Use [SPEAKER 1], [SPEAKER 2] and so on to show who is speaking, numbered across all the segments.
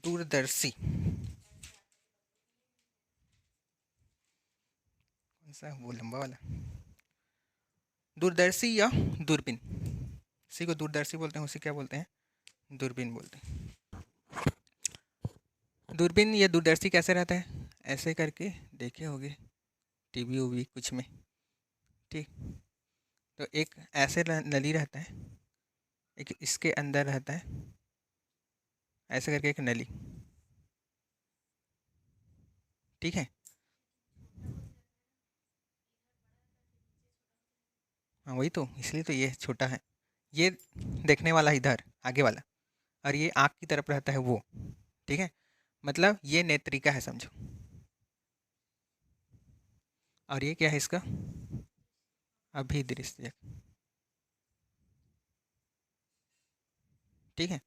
[SPEAKER 1] दूरदर्शी कौन सा वो लंबा वाला, दूरदर्शी या दूरबीन, इसी को दूरदर्शी बोलते हैं, उसे क्या बोलते हैं, दूरबीन बोलते हैं। दूरबीन या दूरदर्शी कैसे रहता है, ऐसे करके देखे होगे टीवी उवी कुछ में, ठीक। तो एक ऐसे नली रहता है, एक इसके अंदर रहता है, ऐसे करके एक नली, ठीक है। हाँ वही तो, इसलिए तो ये छोटा है, ये देखने वाला इधर आगे वाला, और ये आँख की तरफ रहता है वो, ठीक है। मतलब ये नेत्रिका है समझो, और ये क्या है इसका, अभिदृश्यक, ठीक है।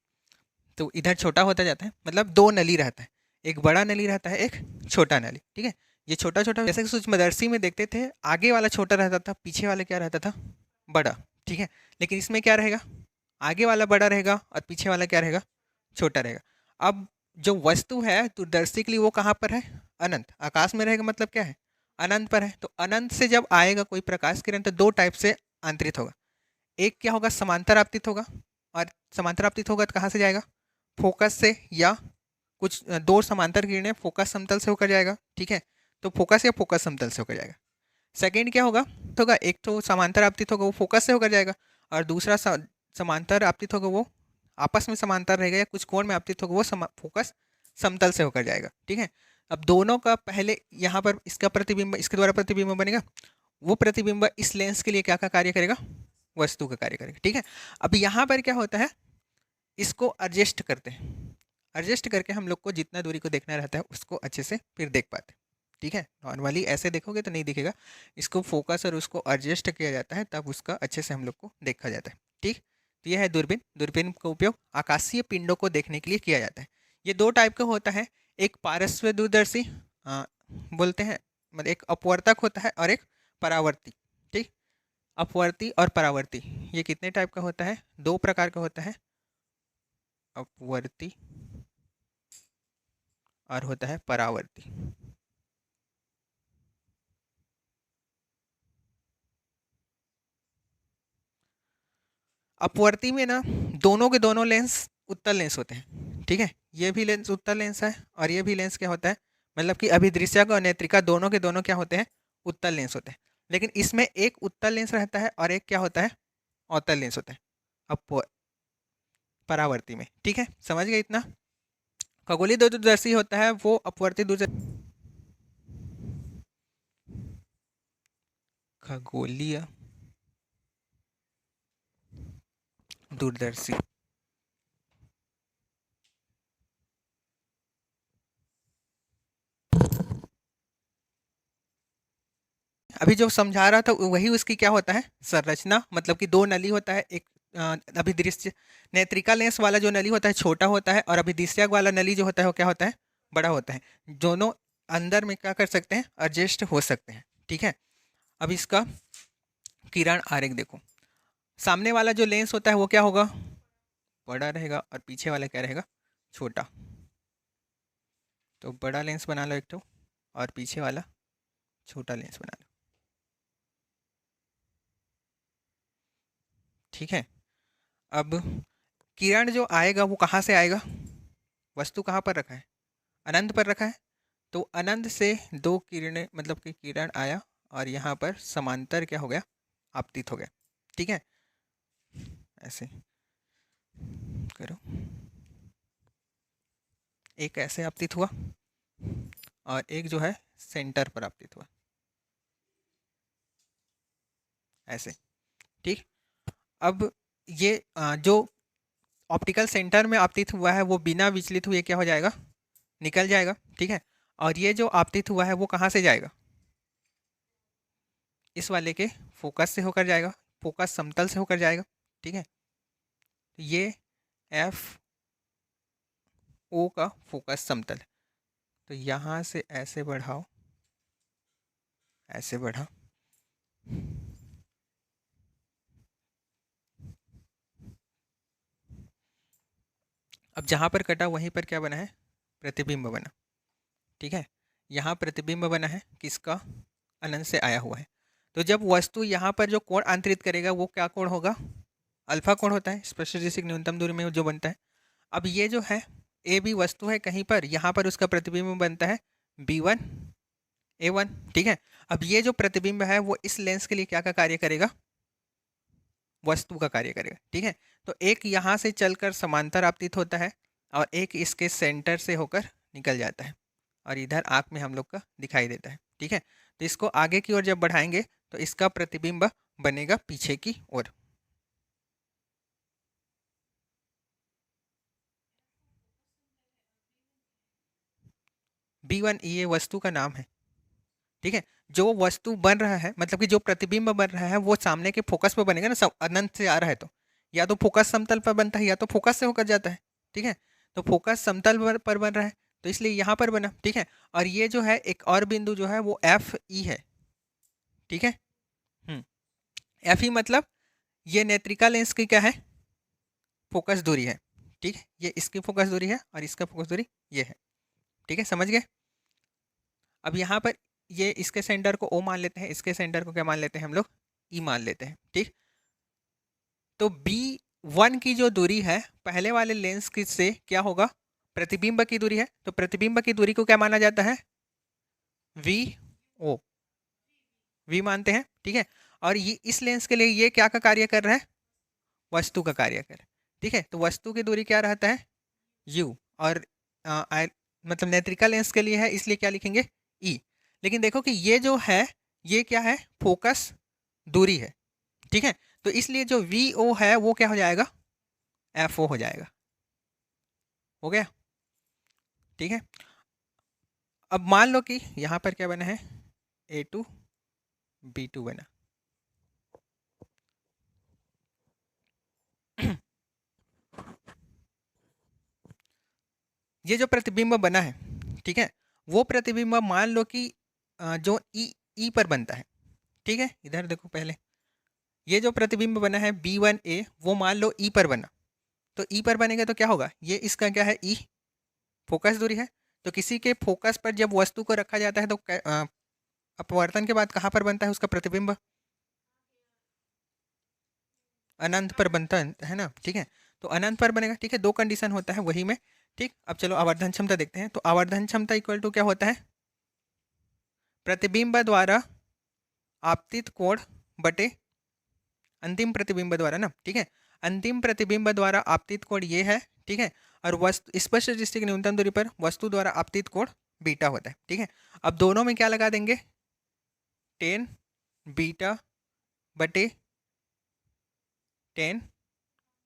[SPEAKER 1] तो इधर छोटा होता जाता है, मतलब दो नली रहता है, एक बड़ा नली रहता है, एक छोटा नली, ठीक है। ये छोटा छोटा जैसे कि सूक्ष्मदर्शी में देखते थे, आगे वाला छोटा रहता था, पीछे वाला क्या रहता था, बड़ा, ठीक है। लेकिन इसमें क्या रहेगा, आगे वाला बड़ा रहेगा और पीछे वाला क्या रहेगा, छोटा रहेगा। अब जो वस्तु है दूरदर्शी के लिए वो कहाँ पर है, अनंत आकाश में रहेगा, मतलब क्या है, अनंत पर है। तो अनंत से जब आएगा कोई प्रकाश किरण तो दो टाइप से आंतरित होगा, एक क्या होगा, समांतर आपतित होगा, और समांतर आपतित होगा तो कहाँ से जाएगा, फोकस से, या कुछ दो समांतर किरणें फोकस समतल से होकर जाएगा, ठीक है। तो फोकस या फोकस समतल से होकर जाएगा। सेकंड क्या होगा एक तो समांतर आपतित होगा वो फोकस से होकर जाएगा, और दूसरा समांतर आपतित होगा वो आपस में समांतर रहेगा या कुछ कोण में आपतित होगा वो फोकस समतल से होकर जाएगा, ठीक है। अब दोनों का पहले यहाँ पर इसका प्रतिबिंब, इसके द्वारा प्रतिबिंब बनेगा, वो प्रतिबिंब इस लेंस के लिए क्या का कार्य करेगा, वस्तु का कार्य करेगा, ठीक है। अब यहाँ पर क्या होता है, इसको एडजस्ट करते हैं, एडजस्ट करके हम लोग को जितना दूरी को देखना रहता है उसको अच्छे से फिर देख पाते हैं, ठीक है। नॉर्मली ऐसे देखोगे तो नहीं दिखेगा, इसको फोकस और उसको एडजस्ट किया जाता है, तब उसका अच्छे से हम लोग को देखा जाता है, ठीक। तो यह है दूरबीन। दूरबीन का उपयोग आकाशीय पिंडों को देखने के लिए किया जाता है। ये दो टाइप का होता है, एक पारस्व दूरदर्शी बोलते हैं, मतलब एक अपवर्तक होता है और एक परावर्ती, ठीक। अपवर्ती और परावर्ती ये कितने टाइप का होता है, दो प्रकार का होता है, अपवर्ती और होता है परावर्ती। अपवर्ती में ना दोनों के दोनों लेंस उत्तल लेंस होते हैं, ठीक है। ये भी लेंस उत्तल लेंस है और ये भी लेंस क्या होता है, मतलब कि अभिदृश्यक और नेत्रिका दोनों के दोनों क्या होते हैं, उत्तल लेंस होते हैं। लेकिन इसमें एक उत्तल लेंस रहता है और एक क्या होता है, अवतल लेंस होता है अप परावर्ती में, ठीक है। समझ गए इतना। खगोलीय दूरदर्शी होता है वो अपवर्ती दूरदर्शी, खगोलीय दूरदर्शी अभी जो समझा रहा था वही उसकी क्या होता है, संरचना, मतलब कि दो नली होता है, एक अभिदृश्य नेत्रिका लेंस वाला जो नली होता है छोटा होता है, और अभिदृश्यक वाला नली जो होता है वो क्या होता है, बड़ा होता है। दोनों अंदर में क्या कर सकते हैं, एडजस्ट हो सकते हैं, ठीक है। अब इसका किरण आरेख देखो, सामने वाला जो लेंस होता है वो क्या होगा, बड़ा रहेगा, और पीछे वाला क्या रहेगा, छोटा। तो बड़ा लेंस बना लो एक तो, और पीछे वाला छोटा लेंस बना लो, ठीक है। अब किरण जो आएगा वो कहाँ से आएगा, वस्तु कहाँ पर रखा है, अनंत पर रखा है। तो अनंत से दो किरणें, मतलब कि किरण आया और यहाँ पर समांतर क्या हो गया, आपतित हो गया, ठीक है। ऐसे करो, एक ऐसे आपतित हुआ और एक जो है सेंटर पर आपतित हुआ, ऐसे, ठीक। अब ये जो ऑप्टिकल सेंटर में आपतित हुआ है वो बिना विचलित हुए क्या हो जाएगा, निकल जाएगा, ठीक है। और ये जो आपतित हुआ है वो कहाँ से जाएगा, इस वाले के फोकस से होकर जाएगा, फोकस समतल से होकर जाएगा, ठीक है। ये एफ ओ का फोकस समतल है। तो यहाँ से ऐसे बढ़ाओ, ऐसे बढ़ा, अब जहाँ पर कटा वहीं पर क्या बना है, प्रतिबिंब बना, ठीक है। यहाँ प्रतिबिंब बना है किसका, अनंत से आया हुआ है। तो जब वस्तु यहाँ पर जो कोण अंतरित करेगा वो क्या कोण होगा, अल्फा कोण होता है, स्पर्शदृष्टिक न्यूनतम दूरी में जो बनता है। अब ये जो है ए बी वस्तु है कहीं पर, यहाँ पर उसका प्रतिबिंब बनता है B1 A1, ठीक है। अब ये जो प्रतिबिंब है वो इस लेंस के लिए क्या का कार्य करेगा, वस्तु का कार्य करेगा, ठीक है। तो एक यहाँ से चलकर समांतर आपतित होता है और एक इसके सेंटर से होकर निकल जाता है और इधर आँख में हम लोग का दिखाई देता है, ठीक है। तो इसको आगे की ओर जब बढ़ाएंगे तो इसका प्रतिबिंब बनेगा पीछे की ओर। B1 ये वस्तु का नाम है, ठीक है। जो वस्तु बन रहा है मतलब कि जो प्रतिबिंब बन रहा है वो सामने के फोकस पर बनेगा ना, सब अनंत से आ रहा है तो या तो फोकस समतल पर बनता है या तो फोकस से होकर जाता है, ठीक है। तो फोकस समतल पर बन रहा है तो इसलिए यहाँ पर बना, ठीक है। और ये जो है एक और बिंदु जो है वो FE है, ठीक है। FE मतलब ये नेत्रिका लेंस की क्या है, फोकस दूरी है, ठीक है। ये इसकी फोकस दूरी है और इसका फोकस दूरी ये है, ठीक है, समझ गए। अब यहाँ पर ये इसके सेंटर को O मान लेते हैं, इसके सेंटर को क्या मान लेते हैं हम लोग, E मान लेते हैं, ठीक। तो B1 की जो दूरी है पहले वाले लेंस की से क्या होगा, प्रतिबिंब की दूरी है, तो प्रतिबिंब की दूरी को क्या माना जाता है, VO, V मानते हैं, ठीक है। और ये इस लेंस के लिए ये क्या का कार्य कर रहा है, वस्तु का कार्य कर, ठीक है। तो वस्तु की दूरी क्या रहता है U और मतलब नेत्रिका लेंस के लिए है इसलिए क्या लिखेंगे E। लेकिन देखो कि ये जो है ये क्या है, फोकस दूरी है, ठीक है। तो इसलिए जो VO है वो क्या हो जाएगा, FO हो जाएगा, हो गया, ठीक है। अब मान लो कि यहाँ पर क्या बना है, A2 B2 बना। ये जो प्रतिबिंब बना है, ठीक है, वो प्रतिबिंब मान लो कि जो ई पर बनता है, ठीक है। इधर देखो पहले ये जो प्रतिबिंब बना है B1A वो मान लो ई पर बना, तो ई पर बनेगा तो क्या होगा, ये इसका क्या है ई, फोकस दूरी है। तो किसी के फोकस पर जब वस्तु को रखा जाता है तो अपवर्तन के बाद कहाँ पर बनता है उसका प्रतिबिंब, अनंत पर बनता है ना, ठीक है। तो अनंत पर बनेगा, ठीक है। दो कंडीशन होता है वही में, ठीक। अब चलो आवर्धन क्षमता देखते हैं। तो आवर्धन क्षमता इक्वल टू क्या होता है, प्रतिबिंब द्वारा आपतित कोण बटे अंतिम प्रतिबिंब द्वारा ना, ठीक है। अंतिम प्रतिबिंब द्वारा आपतित कोण ये है, ठीक है। और वस्तु स्पष्ट दृष्टि की न्यूनतम दूरी पर वस्तु द्वारा आपतित कोण बीटा होता है, ठीक है। अब दोनों में क्या लगा देंगे, 10 बीटा बटे 10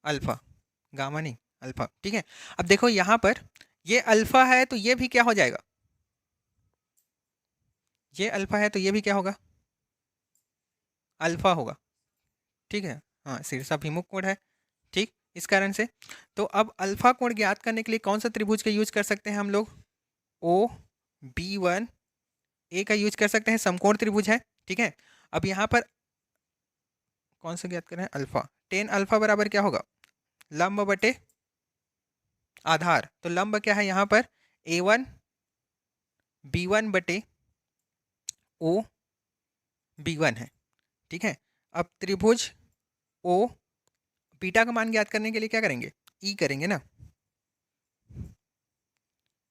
[SPEAKER 1] अल्फा, गामा नहीं अल्फा, ठीक है। अब देखो यहाँ पर ये अल्फा है तो ये भी क्या हो जाएगा, ये अल्फा है तो ये भी क्या होगा, अल्फा होगा, ठीक है। हाँ, शीर्षाभिमुख कोण है, ठीक। इस कारण से तो अब अल्फा कोण ज्ञात करने के लिए कौन सा त्रिभुज का यूज कर सकते हैं हम लोग, OB1A का यूज कर सकते हैं, समकोण त्रिभुज है, ठीक है। अब यहाँ पर कौन सा ज्ञात करें, अल्फा, 10 अल्फा बराबर क्या होगा, लंब बटे आधार। तो लंब क्या है यहाँ पर, A1 B1 बटे OB1 है, ठीक है। अब त्रिभुज O बीटा का मान ज्ञात करने के लिए क्या करेंगे, ई करेंगे ना,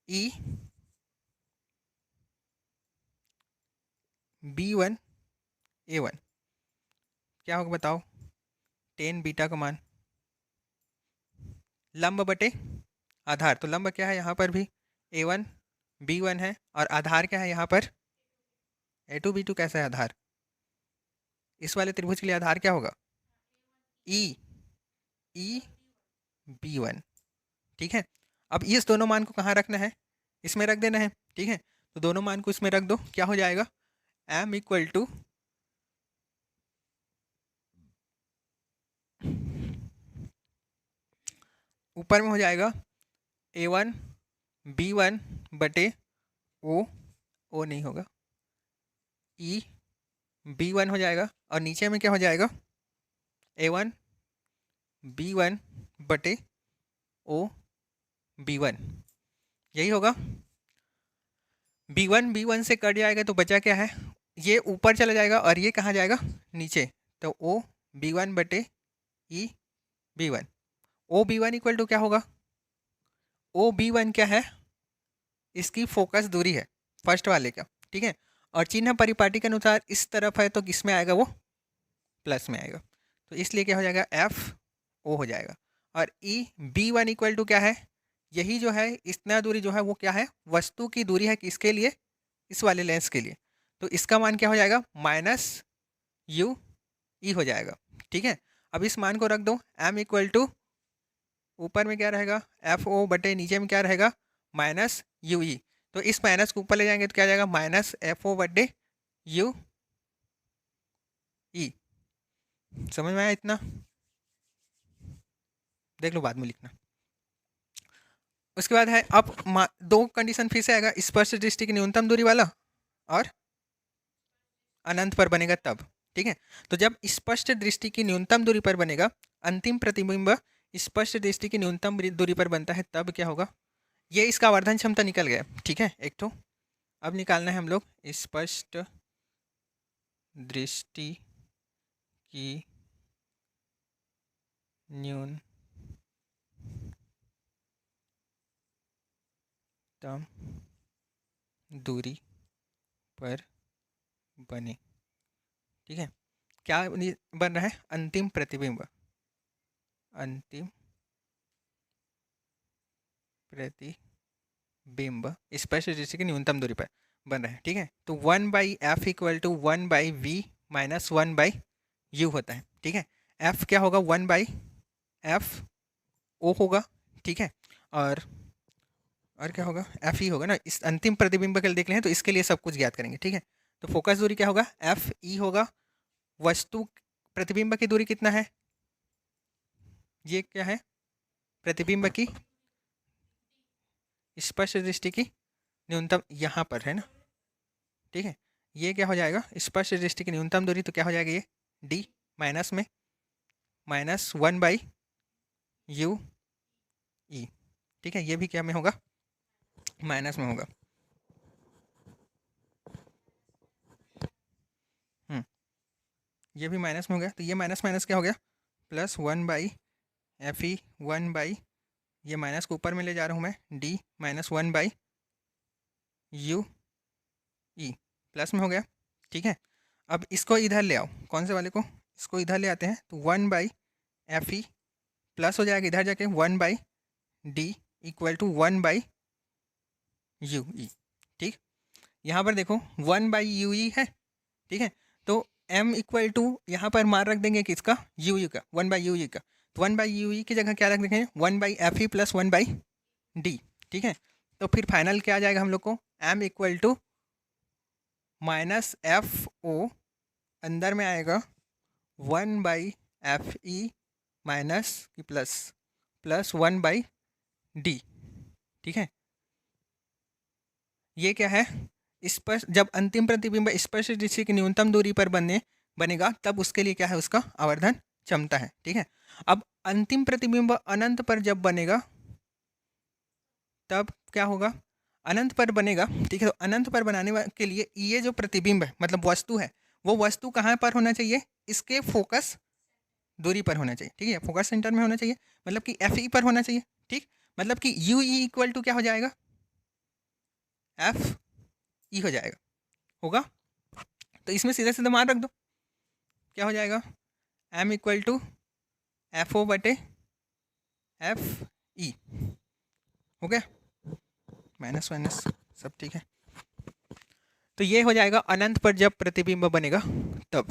[SPEAKER 1] ई B1 A1 क्या होगा बताओ, 10 बीटा का मान लंब बटे आधार। तो लंब क्या है यहाँ पर भी A1 B1 है और आधार क्या है यहाँ पर A2 B2। कैसा है आधार, इस वाले त्रिभुज के लिए आधार क्या होगा, E B1, ठीक है। अब इस दोनों मान को कहाँ रखना है, इसमें रख देना है, ठीक है। तो दोनों मान को इसमें रख दो, क्या हो जाएगा, M इक्वल टू ऊपर में हो जाएगा A1 B1 बटे O नहीं होगा, E B1 हो जाएगा और नीचे में क्या हो जाएगा, A1 B1 बटे OB1, यही होगा। B1 से कट जाएगा तो बचा क्या है, ये ऊपर चला जाएगा और ये कहाँ जाएगा, नीचे। तो ओ B1 बटे ई B1। O B1 equal to क्या होगा, ओ B1 क्या है, इसकी फोकस दूरी है फर्स्ट वाले का, ठीक है। और चिन्ह परिपाटी के अनुसार इस तरफ है तो किस में आएगा, वो प्लस में आएगा। तो इसलिए क्या हो जाएगा, एफ ओ हो जाएगा। और ई B1 इक्वल टू क्या है, यही जो है इतना दूरी जो है वो क्या है, वस्तु की दूरी है किसके लिए, इस वाले लेंस के लिए। तो इसका मान क्या हो जाएगा, माइनस यू ई हो जाएगा, ठीक है। अब इस मान को रख दो, एम इक्वल टू ऊपर में क्या रहेगा, एफ ओ बटे नीचे में क्या रहेगा, माइनस यू ई। तो इस माइनस को ऊपर ले जाएंगे तो क्या जाएगा, माइनस एफ ओ बटे यू ई। समझ में आया इतना, देख लो बाद में लिखना। उसके बाद है अब दो कंडीशन फिर से आएगा, स्पष्ट दृष्टि की न्यूनतम दूरी वाला और अनंत पर बनेगा तब, ठीक है। तो जब स्पष्ट दृष्टि की न्यूनतम दूरी पर बनेगा, अंतिम प्रतिबिंब स्पष्ट दृष्टि की न्यूनतम दूरी पर बनता है, तब क्या होगा, ये इसका आवर्धन क्षमता निकल गया, ठीक है एक तो। अब निकालना है हम लोग स्पष्ट दृष्टि की न्यूनतम दूरी पर बने, ठीक है। क्या बन रहा है, अंतिम प्रतिबिंब, अंतिम प्रतिबिंब स्पष्ट दृष्टि की न्यूनतम दूरी पर बन रहा है, ठीक है। तो 1/f equal to 1/v minus 1/u होता है, ठीक है। f क्या होगा, 1/f o होगा, ठीक है। और क्या होगा, एफ ई होगा ना, इस अंतिम प्रतिबिंब के लिए देख लें तो इसके लिए सब कुछ ज्ञात करेंगे, ठीक है। तो फोकस दूरी क्या होगा, एफ ई होगा। वस्तु प्रतिबिंब की दूरी कितना है, ये क्या है, प्रतिबिंब की स्पष्ट दृष्टि की न्यूनतम, यहाँ पर है ना, ठीक है। ये क्या हो जाएगा, स्पष्ट दृष्टि की न्यूनतम दूरी, तो क्या हो जाएगा ये डी माइनस में माइनस 1/u ई, ठीक है। ये भी क्या में होगा, माइनस में होगा। ये भी माइनस में हो गया, तो ये माइनस माइनस क्या हो गया, प्लस 1/f ई 1/ ये माइनस को ऊपर में ले जा रहा हूँ मैं, D minus 1/u E plus में हो गया, ठीक है। अब इसको इधर ले आओ, कौन से वाले को, इसको इधर ले आते हैं, तो 1/f ई प्लस हो जाएगा इधर जाके 1/d इक्वल टू 1/u ई, ठीक। यहाँ पर देखो 1/u ई है, ठीक है। तो m इक्वल टू यहाँ पर मान रख देंगे किसका, यू का, 1/u ई का। तो 1/u ई की जगह क्या रख देंगे, 1/f ई प्लस 1/d, ठीक है। तो फिर फाइनल क्या आ जाएगा हम लोग को, m equal to minus f o, अंदर में आएगा 1/f E minus plus 1/d, ठीक है। ये क्या है, स्पष्ट जब अंतिम प्रतिबिंब स्पष्ट दृष्टि की न्यूनतम दूरी पर बनेगा तब उसके लिए क्या है, उसका आवर्धन क्षमता है, ठीक है। अब अंतिम प्रतिबिंब अनंत पर जब बनेगा तब क्या होगा, अनंत पर बनेगा, ठीक है। तो अनंत पर बनाने के लिए ये जो प्रतिबिंब है मतलब वस्तु है, वो वस्तु कहाँ पर होना चाहिए, इसके फोकस दूरी पर होना चाहिए, ठीक है। फोकस सेंटर में होना चाहिए, मतलब कि एफ ई पर होना चाहिए, ठीक। मतलब कि यू ई इक्वल टू क्या हो जाएगा, एफ ई हो जाएगा, होगा। तो इसमें सीधा सीधा मान रख दो, क्या हो जाएगा, M equal to f o बटे एफ ई, हो गया, माइनस माइनस सब ठीक है। तो ये हो जाएगा अनंत पर जब प्रतिबिंब बनेगा तब।